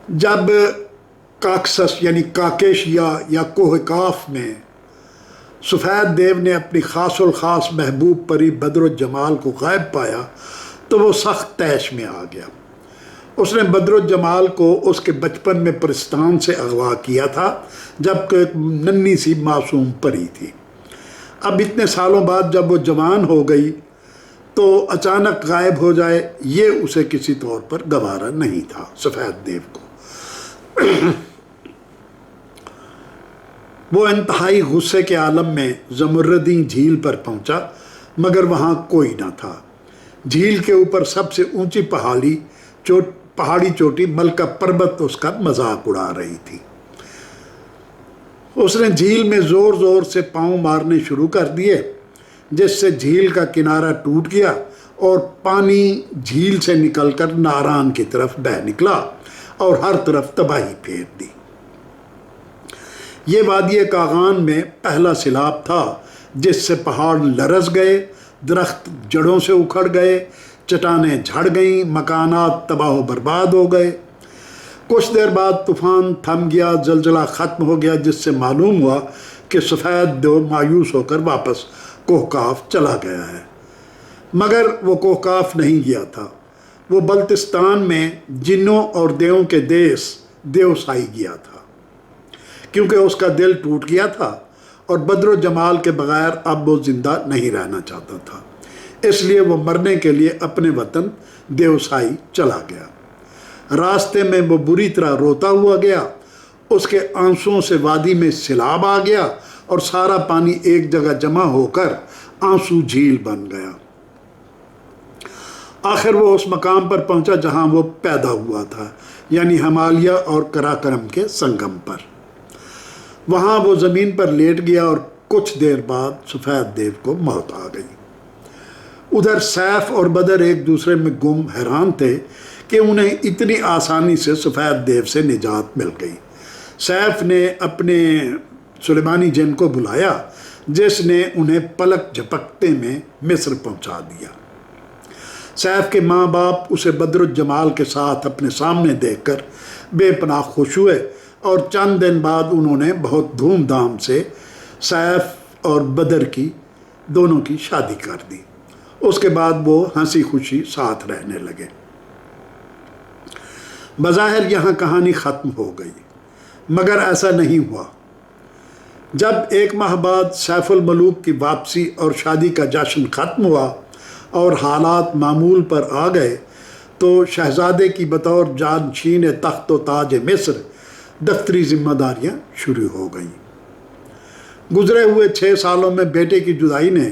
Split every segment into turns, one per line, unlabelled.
جب کاکسس یعنی کاکیشیا یا کوہ کاف میں سفید دیو نے اپنی خاص الخاص محبوب پری بدر الجمال کو غائب پایا تو وہ سخت طیش میں آ گیا۔ اس نے بدر الجمال کو اس کے بچپن میں پرستان سے اغوا کیا تھا جب کہ ایک ننھی سی معصوم پری تھی۔ اب اتنے سالوں بعد جب وہ جوان ہو گئی تو اچانک غائب ہو جائے، یہ اسے کسی طور پر گوارا نہیں تھا سفید دیو کو۔ وہ انتہائی غصے کے عالم میں زمردی جھیل پر پہنچا مگر وہاں کوئی نہ تھا۔ جھیل کے اوپر سب سے اونچی پہاڑی چوٹی ملکہ پربت اس کا مذاق اڑا رہی تھی۔ اس نے جھیل میں زور زور سے پاؤں مارنے شروع کر دیے جس سے جھیل کا کنارہ ٹوٹ گیا اور پانی جھیل سے نکل کر ناران کی طرف بہہ نکلا اور ہر طرف تباہی پھیر دی۔ یہ وادی کاغان میں پہلا سیلاب تھا جس سے پہاڑ لرز گئے، درخت جڑوں سے اکھڑ گئے، چٹانیں جھڑ گئیں، مکانات تباہ و برباد ہو گئے۔ کچھ دیر بعد طوفان تھم گیا، زلزلہ ختم ہو گیا جس سے معلوم ہوا کہ سفید دیو مایوس ہو کر واپس کوہکاف چلا گیا ہے، مگر وہ کوہکاف نہیں گیا تھا، وہ بلتستان میں جنوں اور دیووں کے دیس دیوسائی گیا تھا، کیونکہ اس کا دل ٹوٹ گیا تھا اور بدر و جمال کے بغیر اب وہ زندہ نہیں رہنا چاہتا تھا، اس لیے وہ مرنے کے لیے اپنے وطن دیوسائی چلا گیا۔ راستے میں وہ بری طرح روتا ہوا گیا، اس کے آنسوؤں سے وادی میں سیلاب آ گیا اور سارا پانی ایک جگہ جمع ہو کر آنسو جھیل بن گیا۔ آخر وہ اس مقام پر پہنچا جہاں وہ پیدا ہوا تھا، یعنی ہمالیہ اور کراکرم کے سنگم پر۔ وہاں وہ زمین پر لیٹ گیا اور کچھ دیر بعد سفید دیو کو موت آ گئی۔ ادھر سیف اور بدر ایک دوسرے میں گم حیران تھے کہ انہیں اتنی آسانی سے سفید دیو سے نجات مل گئی۔ سیف نے اپنے سلیمانی جن کو بلایا جس نے انہیں پلک جھپکتے میں مصر پہنچا دیا۔ سیف کے ماں باپ اسے بدر الجمال کے ساتھ اپنے سامنے دیکھ کر بے پناہ خوش ہوئے اور چند دن بعد انہوں نے بہت دھوم دھام سے سیف اور بدر کی دونوں کی شادی کر دی۔ اس کے بعد وہ ہنسی خوشی ساتھ رہنے لگے۔ بظاہر یہاں کہانی ختم ہو گئی، مگر ایسا نہیں ہوا۔ جب ایک ماہ بعد سیف الملوک کی واپسی اور شادی کا جشن ختم ہوا اور حالات معمول پر آ گئے تو شہزادے کی بطور جانشین تخت و تاج مصر دفتری ذمہ داریاں شروع ہو گئیں۔ گزرے ہوئے 6 سالوں میں بیٹے کی جدائی نے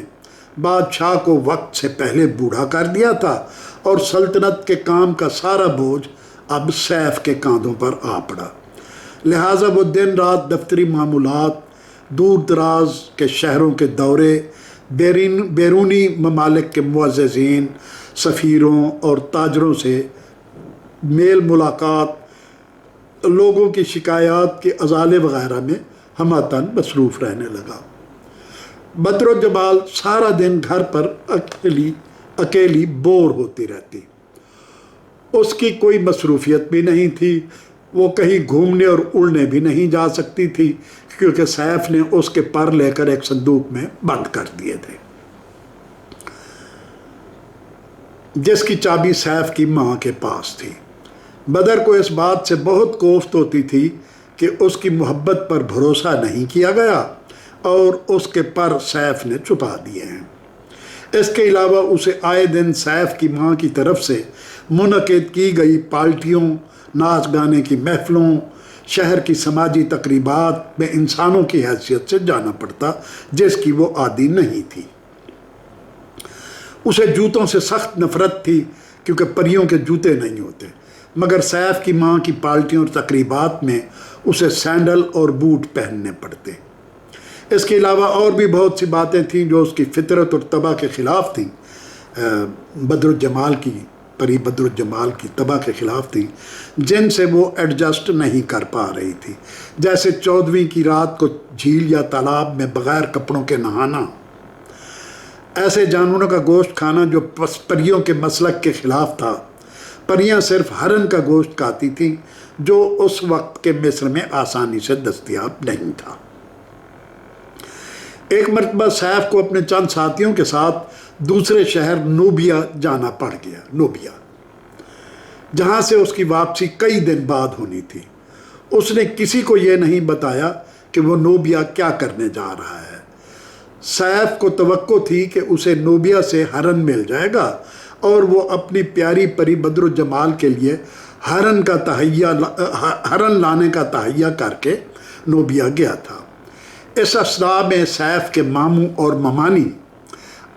بادشاہ کو وقت سے پہلے بوڑھا کر دیا تھا اور سلطنت کے کام کا سارا بوجھ اب سیف کے کاندھوں پر آ پڑا، لہٰذا وہ دن رات دفتری معمولات، دور دراز کے شہروں کے دورے، بیرونی ممالک کے معززین، سفیروں اور تاجروں سے میل ملاقات، لوگوں کی شکایات کے ازالے وغیرہ میں ہمہ مصروف رہنے لگا۔ بدر الجمال سارا دن گھر پر اکیلی بور ہوتی رہتی، اس کی کوئی مصروفیت بھی نہیں تھی، وہ کہیں گھومنے اور اڑنے بھی نہیں جا سکتی تھی کیونکہ سیف نے اس کے پر لے کر ایک صندوق میں بند کر دیے تھے جس کی چابی سیف کی ماں کے پاس تھی۔ بدر کو اس بات سے بہت کوفت ہوتی تھی کہ اس کی محبت پر بھروسہ نہیں کیا گیا اور اس کے پر سیف نے چھپا دیے ہیں۔ اس کے علاوہ اسے آئے دن سیف کی ماں کی طرف سے منعقد کی گئی پارٹیوں، ناچ گانے کی محفلوں، شہر کی سماجی تقریبات میں انسانوں کی حیثیت سے جانا پڑتا جس کی وہ عادی نہیں تھی۔ اسے جوتوں سے سخت نفرت تھی کیونکہ پریوں کے جوتے نہیں ہوتے، مگر سیف کی ماں کی پارٹیوں اور تقریبات میں اسے سینڈل اور بوٹ پہننے پڑتے۔ اس کے علاوہ اور بھی بہت سی باتیں تھیں جو اس کی فطرت اور طبع کے خلاف تھیں، بدر الجمال کی پری بدر الجمال کی طبع کے خلاف تھیں، جن سے وہ ایڈجسٹ نہیں کر پا رہی تھی، جیسے 14ویں کی رات کو جھیل یا تالاب میں بغیر کپڑوں کے نہانا، ایسے جانوروں کا گوشت کھانا جو پریوں کے مسلک کے خلاف تھا۔ پریاں صرف ہرن کا گوشت کھاتی تھیں جو اس وقت کے مصر میں آسانی سے دستیاب نہیں تھا۔ ایک مرتبہ سیف کو اپنے چند ساتھیوں کے ساتھ دوسرے شہر نوبیا جانا پڑ گیا، نوبیا، جہاں سے اس کی واپسی کئی دن بعد ہونی تھی۔ اس نے کسی کو یہ نہیں بتایا کہ وہ نوبیا کیا کرنے جا رہا ہے۔ سیف کو توقع تھی کہ اسے نوبیا سے ہرن مل جائے گا اور وہ اپنی پیاری پری بدر الجمال کے لیے ہرن لانے کا تہیہ کر کے نوبیا گیا تھا۔ اس اثناء میں سیف کے ماموں اور ممانی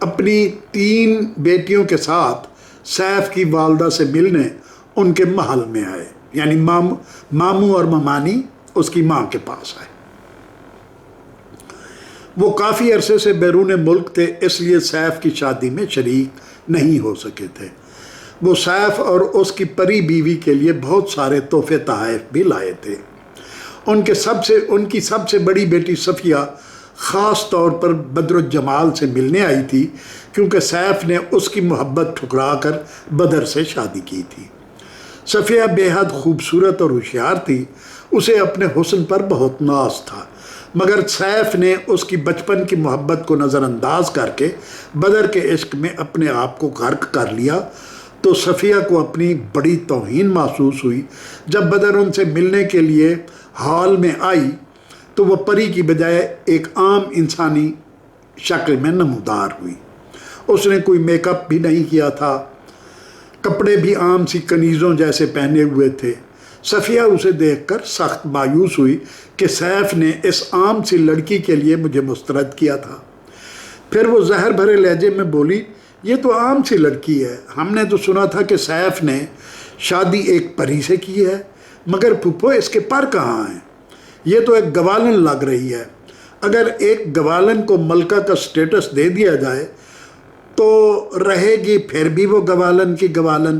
اپنی 3 بیٹیوں کے ساتھ سیف کی والدہ سے ملنے ان کے محل میں آئے، یعنی ماموں اور ممانی اس کی ماں کے پاس آئے۔ وہ کافی عرصے سے بیرون ملک تھے، اس لیے سیف کی شادی میں شریک نہیں ہو سکے تھے۔ وہ سیف اور اس کی پری بیوی کے لیے بہت سارے تحفے تحائف بھی لائے تھے۔ ان کی سب سے بڑی بیٹی صفیہ خاص طور پر بدر الجمال سے ملنے آئی تھی، کیونکہ سیف نے اس کی محبت ٹھکرا کر بدر سے شادی کی تھی۔ صفیہ بے حد خوبصورت اور ہوشیار تھی، اسے اپنے حسن پر بہت ناز تھا، مگر سیف نے اس کی بچپن کی محبت کو نظر انداز کر کے بدر کے عشق میں اپنے آپ کو غرق کر لیا، تو صفیہ کو اپنی بڑی توہین محسوس ہوئی۔ جب بدر ان سے ملنے کے لیے ہال میں آئی تو وہ پری کی بجائے ایک عام انسانی شکل میں نمودار ہوئی۔ اس نے کوئی میک اپ بھی نہیں کیا تھا، کپڑے بھی عام سی کنیزوں جیسے پہنے ہوئے تھے۔ صفیہ اسے دیکھ کر سخت مایوس ہوئی کہ سیف نے اس عام سی لڑکی کے لیے مجھے مسترد کیا تھا۔ پھر وہ زہر بھرے لہجے میں بولی، یہ تو عام سی لڑکی ہے، ہم نے تو سنا تھا کہ سیف نے شادی ایک پری سے کی ہے، مگر پھپھو اس کے پر کہاں ہیں؟ یہ تو ایک گوالن لگ رہی ہے۔ اگر ایک گوالن کو ملکہ کا سٹیٹس دے دیا جائے تو رہے گی پھر بھی وہ گوالن کی گوالن۔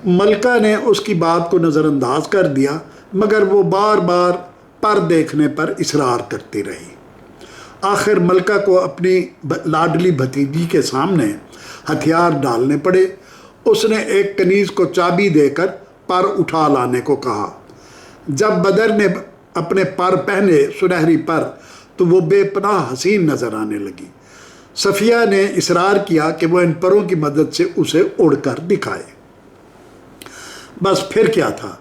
ملکہ نے اس کی بات کو نظر انداز کر دیا، مگر وہ بار بار پر دیکھنے پر اصرار کرتی رہی۔ آخر ملکہ کو اپنی لاڈلی بھتیجی کے سامنے ہتھیار ڈالنے پڑے۔ اس نے ایک کنیز کو چابی دے کر پر اٹھا لانے کو کہا۔ جب بدر نے اپنے پر پہنے، سنہری پر، تو وہ بے پناہ حسین نظر آنے لگی۔ صفیہ نے اصرار کیا کہ وہ ان پروں کی مدد سے اسے اڑ کر دکھائے۔ بس پھر کیا تھا،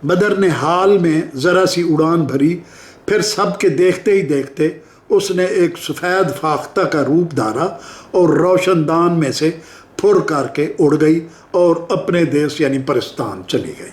بدر نے حال میں ذرا سی اڑان بھری، پھر سب کے دیکھتے ہی دیکھتے اس نے ایک سفید فاختہ کا روپ دھارا اور روشن دان میں سے پھر کر کے اڑ گئی اور اپنے دیس یعنی پرستان چلی گئی۔